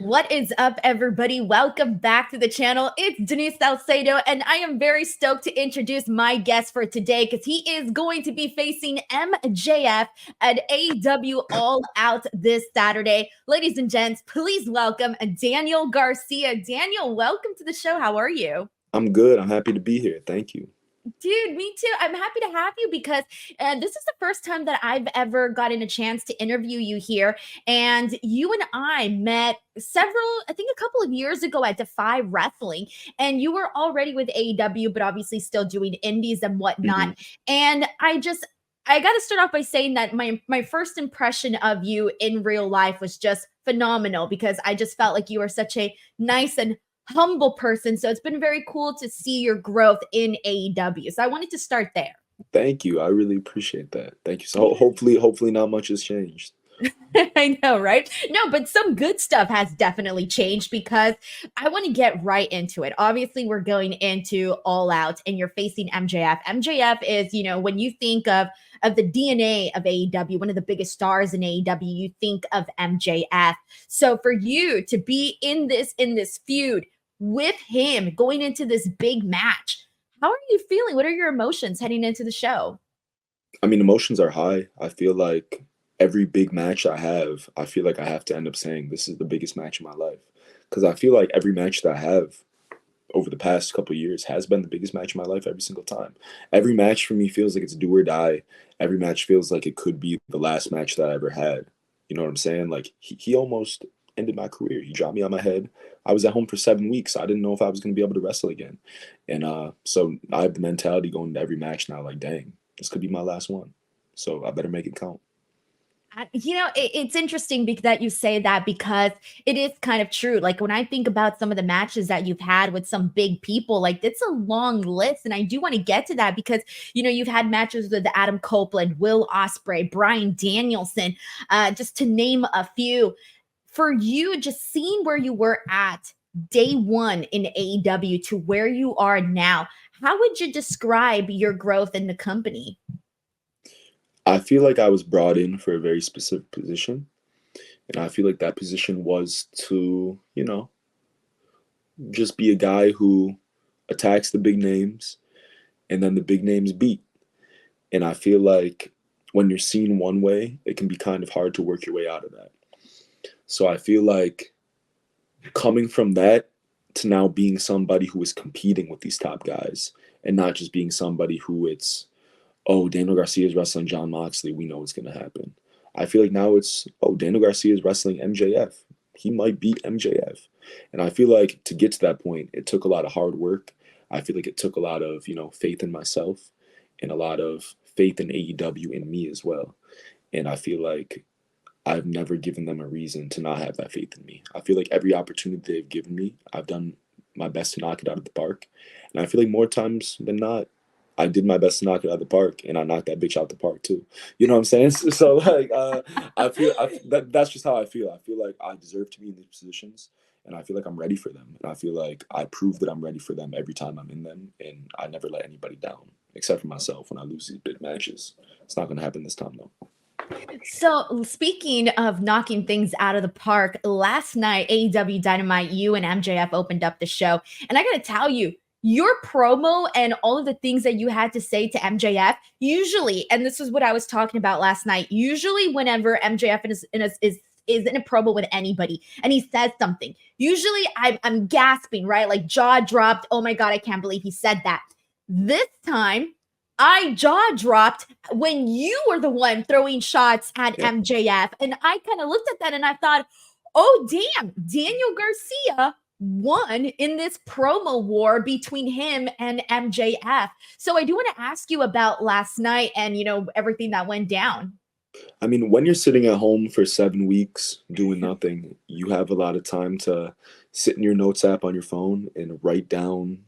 What is up, everybody? Welcome back to the channel. It's Denise Salcedo, and I am very stoked to introduce my guest for today because he is going to be facing MJF at AEW All Out this Saturday. Ladies and gents, please welcome Daniel Garcia. Daniel, welcome to the show. How are you? I'm good. I'm happy to be here. Thank you. Dude, me too. I'm happy to have you because this is the first time that I've ever gotten a chance to interview you here. And you and I met I think a couple of years ago at Defy Wrestling. And you were already with AEW, but obviously still doing indies and whatnot. And I got to start off by saying that my first impression of you in real life was just phenomenal because I just felt like you were such a nice and humble person. So it's been very cool to see your growth in AEW. So I wanted to start there. Thank you. I really appreciate that. Thank you. So hopefully not much has changed. I know, right? No, but some good stuff has definitely changed because I want to get right into it. Obviously, we're going into All Out and you're facing MJF. MJF is, when you think of the DNA of AEW, one of the biggest stars in AEW, you think of MJF. So for you to be in this feud with him going into this big match, how are you feeling? What are your emotions heading into the show? I mean, emotions are high. I feel like every big match I feel like I have to end up saying this is the biggest match of my life. Because I feel like every match that I have over the past couple of years has been the biggest match of my life every single time. Every match for me feels like it's do or die. Every match feels like it could be the last match that I ever had. You know what I'm saying? Like he almost ended my career. He dropped me on my head. I was at home for 7 weeks. I didn't know if I was going to be able to wrestle again. And so I have the mentality going into every match now, like, dang, this could be my last one. So I better make it count. It's interesting that you say that because it is kind of true. Like when I think about some of the matches that you've had with some big people, like it's a long list. And I do want to get to that because, you've had matches with Adam Copeland, Will Ospreay, Bryan Danielson, just to name a few. For you, just seeing where you were at day one in AEW to where you are now, how would you describe your growth in the company? I feel like I was brought in for a very specific position. And I feel like that position was to, just be a guy who attacks the big names and then the big names beat. And I feel like when you're seen one way, it can be kind of hard to work your way out of that. So I feel like coming from that to now being somebody who is competing with these top guys and not just being somebody who it's, oh, Daniel Garcia is wrestling Jon Moxley, we know what's going to happen. I feel like now it's, oh, Daniel Garcia is wrestling MJF. He might beat MJF. And I feel like to get to that point, it took a lot of hard work. I feel like it took a lot of, faith in myself and a lot of faith in AEW and me as well. And I feel like I've never given them a reason to not have that faith in me. I feel like every opportunity they've given me, I've done my best to knock it out of the park. And I feel like more times than not, I did my best to knock it out of the park, and I knocked that bitch out the park too. You know what I'm saying? So like, that's just how I feel. I feel like I deserve to be in these positions, and I feel like I'm ready for them. And I feel like I prove that I'm ready for them every time I'm in them, and I never let anybody down, except for myself when I lose these big matches. It's not going to happen this time though. So speaking of knocking things out of the park, last night, AEW Dynamite, you and MJF opened up the show. And I got to tell you, your promo and all of the things that you had to say to MJF, usually, and this is what I was talking about last night, usually whenever MJF is in a promo with anybody and he says something, usually I'm gasping, right? Like jaw dropped. Oh my God, I can't believe he said that. This time, I jaw dropped when you were the one throwing shots at MJF. And I kind of looked at that and I thought, oh, damn, Daniel Garcia won in this promo war between him and MJF. So I do want to ask you about last night and, everything that went down. I mean, when you're sitting at home for 7 weeks doing nothing, you have a lot of time to sit in your notes app on your phone and write down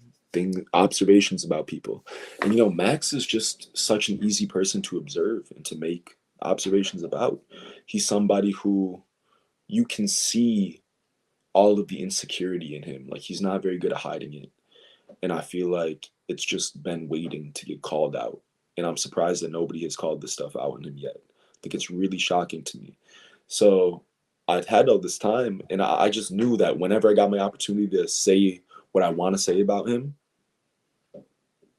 observations about people. And Max is just such an easy person to observe and to make observations about. He's somebody who you can see all of the insecurity in him. Like he's not very good at hiding it. And I feel like it's just been waiting to get called out. And I'm surprised that nobody has called this stuff out in him yet. I think it's really shocking to me. So I'd had all this time, and I just knew that whenever I got my opportunity to say what I want to say about him,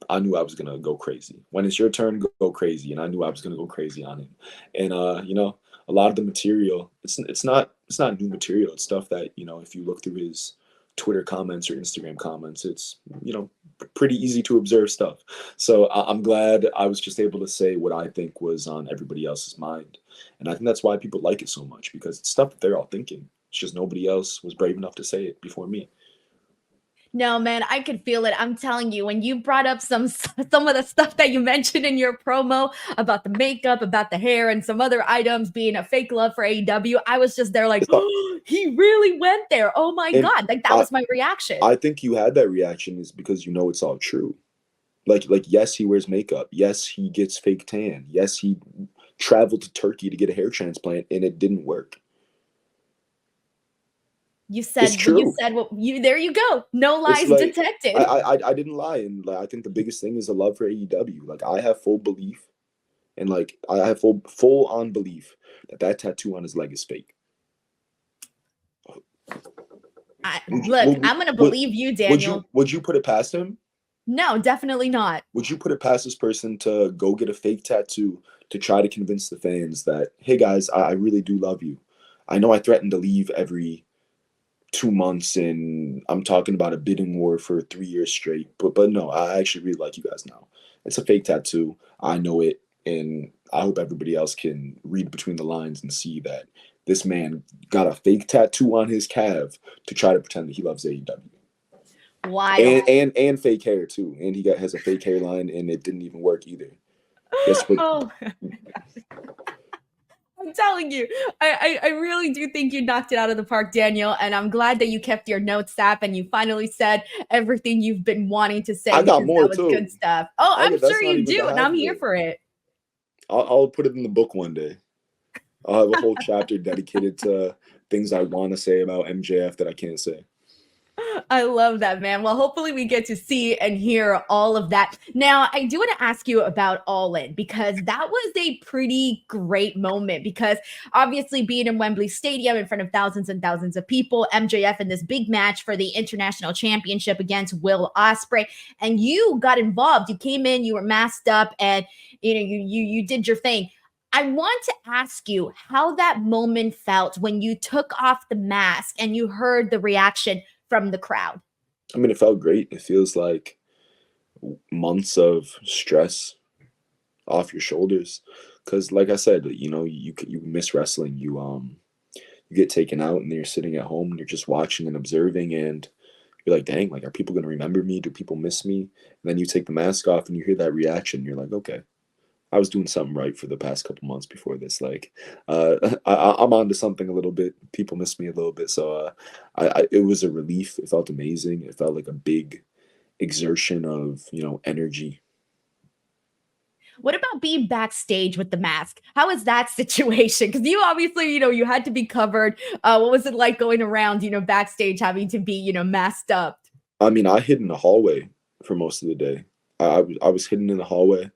I knew I was gonna go crazy. When it's your turn, go crazy, and I knew I was gonna go crazy on him. And a lot of the material, it's not new material. It's stuff that if you look through his Twitter comments or Instagram comments, it's pretty easy to observe stuff. So I'm glad I was just able to say what I think was on everybody else's mind, and I think that's why people like it so much, because it's stuff that they're all thinking. It's just nobody else was brave enough to say it before me. No, man, I could feel it. I'm telling you, when you brought up some of the stuff that you mentioned in your promo about the makeup, about the hair, and some other items being a fake love for AEW, I was just there like, It's not, oh, he really went there. Oh my and God. Like that I was my reaction. I think you had that reaction is because it's all true. Like yes, he wears makeup. Yes, he gets fake tan. Yes, he traveled to Turkey to get a hair transplant and it didn't work. You It's said true. there you go. No It's lies like detected. I didn't lie, and like, I think the biggest thing is a love for AEW. Like I have full belief, and like I have full on belief that tattoo on his leg is fake. Look, I'm gonna believe you, Daniel. Would you put it past him? No, definitely not. Would you put it past this person to go get a fake tattoo to try to convince the fans that, hey guys, I really do love you. I know I threatened to leave every 2 months and I'm talking about a bidding war for 3 years straight, but no, I actually really like you guys now. It's a fake tattoo. I know it, and I hope everybody else can read between the lines and see that this man got a fake tattoo on his calf to try to pretend that he loves AEW. Wild. And fake hair too. And he has a fake hairline, and it didn't even work either. Guess what? Oh, I'm telling you, I really do think you knocked it out of the park, Daniel. And I'm glad that you kept your notes app and you finally said everything you've been wanting to say. I got Because more that was too. good stuff. Oh, I'm That's sure not you even do, the and half I'm of here it. for it. I'll put it in the book one day. I'll have a whole chapter dedicated to things I want to say about MJF that I can't say. I love that, man. Well, hopefully we get to see and hear all of that. Now, I do want to ask you about All In, because that was a pretty great moment, because obviously being in Wembley Stadium in front of thousands and thousands of people, MJF in this big match for the International Championship against Will Ospreay, and you got involved. You came in, you were masked up, and you did your thing. I want to ask you how that moment felt when you took off the mask and you heard the reaction from the crowd. I mean, it felt great. It feels like months of stress off your shoulders, because like I said, you miss wrestling. You get taken out, and then you're sitting at home and you're just watching and observing, and you're like, dang, like, are people gonna remember me? Do people miss me? And then you take the mask off and you hear that reaction, and you're like, okay, I was doing something right for the past couple months before this. Like, I'm on to something a little bit. People miss me a little bit, so it was a relief. It felt amazing. It felt like a big exertion of energy. What about being backstage with the mask? How is that situation? Because you obviously, you had to be covered. What was it like going around, backstage having to be, masked up? I mean, I hid in the hallway for most of the day. I was hidden in the hallway.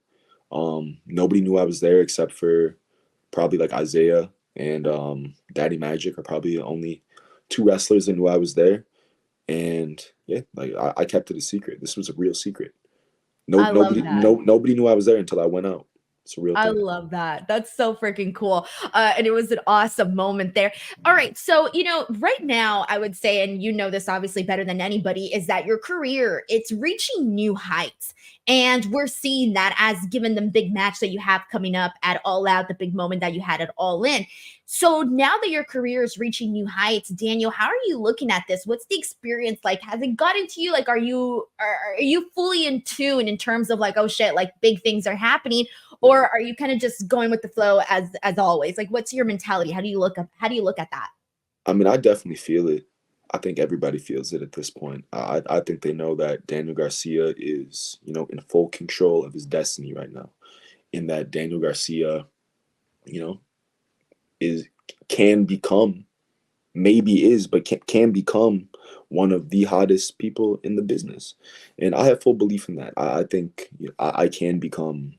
Nobody knew I was there except for probably like Isaiah and Daddy Magic are probably the only two wrestlers that knew I was there. And yeah, like I kept it a secret. This was a real secret. I love that. Nobody knew I was there until I went out. It's a real I thing. love that. That's so freaking cool. And it was an awesome moment there. All right. So, right now, I would say, and this obviously better than anybody, is that your career, it's reaching new heights. And we're seeing that as given the big match that you have coming up at All Out, the big moment that you had at All In. So now that your career is reaching new heights, Daniel, how are you looking at this? What's the experience like? Has it gotten to you? Like, are you fully in tune in terms of like, oh shit, like big things are happening? Or are you kind of just going with the flow as always? Like, what's your mentality? How do you look at that? I mean, I definitely feel it. I think everybody feels it at this point. I think they know that Daniel Garcia is, in full control of his destiny right now. In that Daniel Garcia, can become, maybe is, but can become one of the hottest people in the business. And I have full belief in that. I think I can become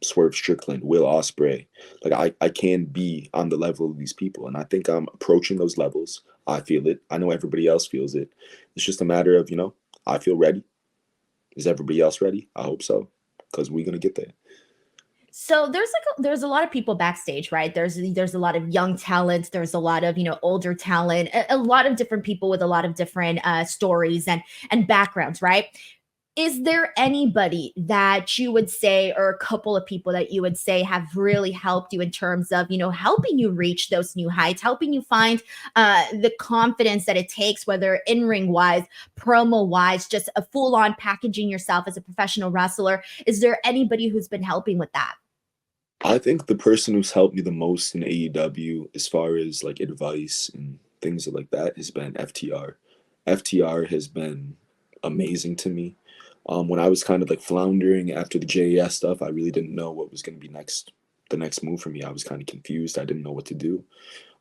Swerve Strickland, Will Ospreay. Like I can be on the level of these people, and I think I'm approaching those levels. I feel it. I know everybody else feels it. It's just a matter of, I feel ready. Is everybody else ready? I hope so, because we're gonna get there. So there's a lot of people backstage, right? There's a lot of young talent. There's a lot of older talent. A lot of different people with a lot of different stories and backgrounds, right? Is there anybody that you would say, or a couple of people that you would say have really helped you in terms of, helping you reach those new heights, helping you find the confidence that it takes, whether in-ring wise, promo wise, just a full-on packaging yourself as a professional wrestler? Is there anybody who's been helping with that? I think the person who's helped me the most in AEW as far as like advice and things like that has been FTR. FTR has been amazing to me. When I was kind of like floundering after the JAS stuff, I really didn't know what was going to be the next move for me. I was kind of confused. I didn't know what to do.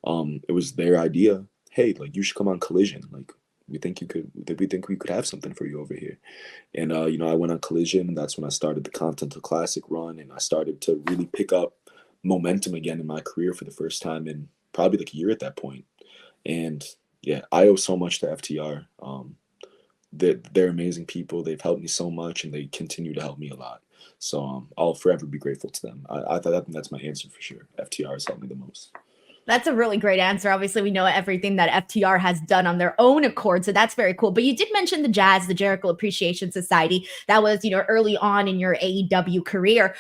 It was their idea. Hey, like you should come on Collision. Like we think we could have something for you over here. And I went on Collision, and that's when I started the Continental Classic run, and I started to really pick up momentum again in my career for the first time in probably like a year at that point. And yeah, I owe so much to FTR. They're amazing people. They've helped me so much, and they continue to help me a lot. So I'll forever be grateful to them. I think that's my answer for sure. FTR has helped me the most. That's a really great answer. Obviously, we know everything that FTR has done on their own accord, so that's very cool. But you did mention the Jazz, the Jericho Appreciation Society. That was, early on in your AEW career.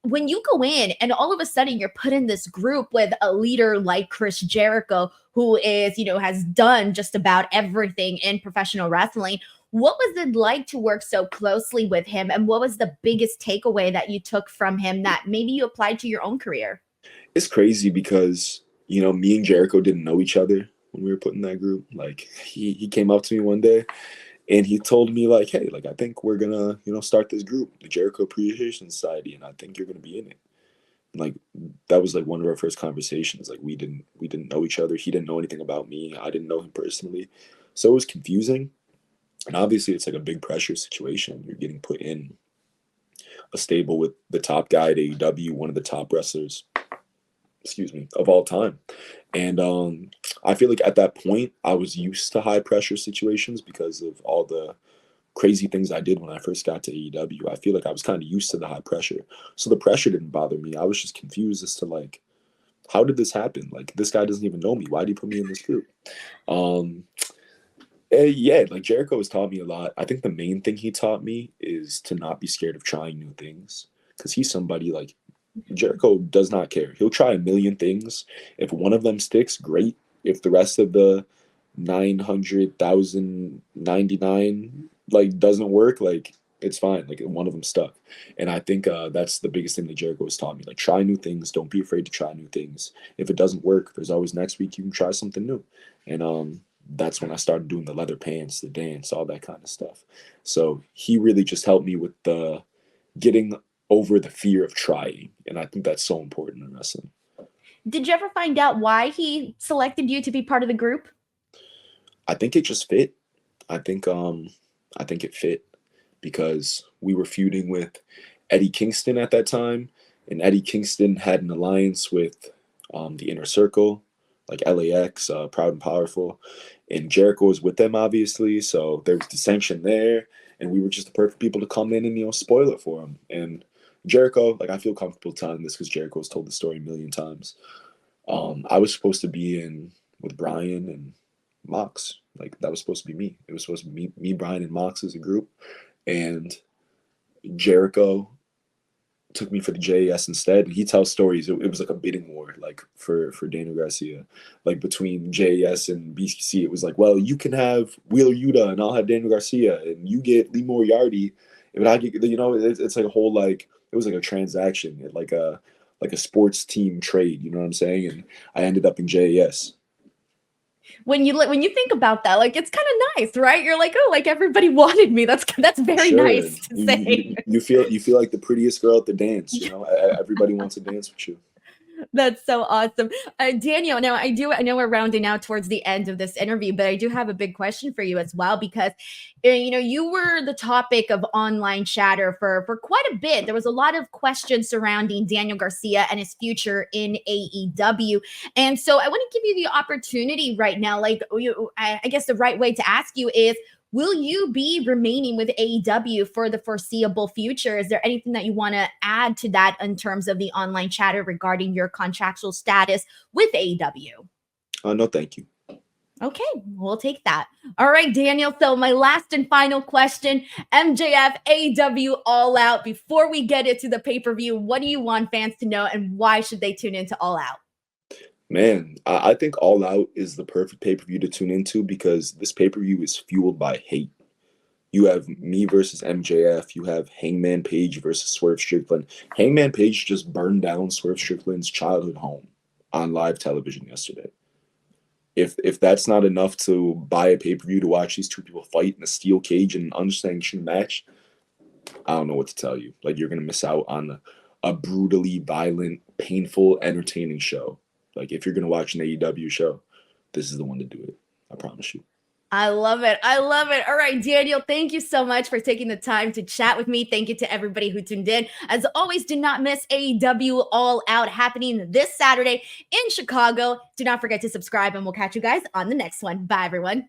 When you go in and all of a sudden you're put in this group with a leader like Chris Jericho, who is, has done just about everything in professional wrestling. What was it like to work so closely with him? And what was the biggest takeaway that you took from him that maybe you applied to your own career? It's crazy because, me and Jericho didn't know each other when we were put in that group. Like he came up to me one day and he told me like, hey, like, I think we're gonna, start this group, the Jericho Appreciation Society, and I think you're gonna be in it. And like, that was like one of our first conversations. Like we didn't know each other. He didn't know anything about me. I didn't know him personally. So it was confusing. And obviously it's like a big pressure situation. You're getting put in a stable with the top guy at AEW, one of the top wrestlers, of all time. And I feel like at that point I was used to high pressure situations because of all the crazy things I did when I first got to AEW. I feel like I was kind of used to the high pressure. So the pressure didn't bother me. I was just confused as to like, how did this happen? Like, this guy doesn't even know me. Why did he put me in this group? Yeah, like Jericho has taught me a lot. I think the main thing he taught me is to not be scared of trying new things, because he's somebody like Jericho does not care. He'll try a million things. If one of them sticks, great. If the rest of the 900,099 like doesn't work, like it's fine. Like one of them stuck. And I think that's the biggest thing that Jericho has taught me. Like, try new things. Don't be afraid to try new things. If it doesn't work, there's always next week you can try something new. And that's when I started doing the leather pants, the dance, all that kind of stuff. So he really just helped me with the getting over the fear of trying. And I think that's so important in wrestling. Did you ever find out why he selected you to be part of the group? I think it just fit. I think it fit because we were feuding with Eddie Kingston at that time, and Eddie Kingston had an alliance with the Inner Circle, like LAX, Proud and Powerful, and Jericho was with them, obviously, so there was dissension there, and we were just the perfect people to come in and spoil it for him. And Jericho, like, I feel comfortable telling this because Jericho has told the story a million times. I was supposed to be in with Brian and Mox. Like, that was supposed to be me. It was supposed to be me, Brian, and Mox as a group. And Jericho took me for the JAS instead. And he tells stories. It was like a bidding war, like for Daniel Garcia. Like, between JAS and BCC, it was like, well, you can have Wheeler Yuta and I'll have Daniel Garcia, and you get Lee Moriarty. But I get, it's like a whole, like, it was like a transaction, like a sports team trade, you know what I'm saying? And I ended up in JAS. When you think about that, like, it's kind of nice, right? You're like, oh, like, everybody wanted me. That's very Sure. nice to say. You feel like the prettiest girl at the dance, Everybody wants to dance with you. That's so awesome. Daniel, now I know we're rounding out towards the end of this interview, but I do have a big question for you as well, because you were the topic of online chatter for quite a bit. There was a lot of questions surrounding Daniel Garcia and his future in AEW. And so I want to give you the opportunity right now. I guess the right way to ask you is, will you be remaining with AEW for the foreseeable future? Is there anything that you want to add to that in terms of the online chatter regarding your contractual status with AEW? No, thank you. Okay, we'll take that. All right, Daniel. So my last and final question, MJF AEW All Out. Before we get into the pay-per-view, what do you want fans to know, and why should they tune into All Out? Man, I think All Out is the perfect pay-per-view to tune into, because this pay-per-view is fueled by hate. You have me versus MJF. You have Hangman Page versus Swerve Strickland. Hangman Page just burned down Swerve Strickland's childhood home on live television yesterday. If that's not enough to buy a pay-per-view to watch these two people fight in a steel cage in an unsanctioned match, I don't know what to tell you. Like, you're going to miss out on a brutally violent, painful, entertaining show. Like, if you're going to watch an AEW show, this is the one to do it. I promise you. I love it. I love it. All right, Daniel, thank you so much for taking the time to chat with me. Thank you to everybody who tuned in. As always, do not miss AEW All Out happening this Saturday in Chicago. Do not forget to subscribe, and we'll catch you guys on the next one. Bye, everyone.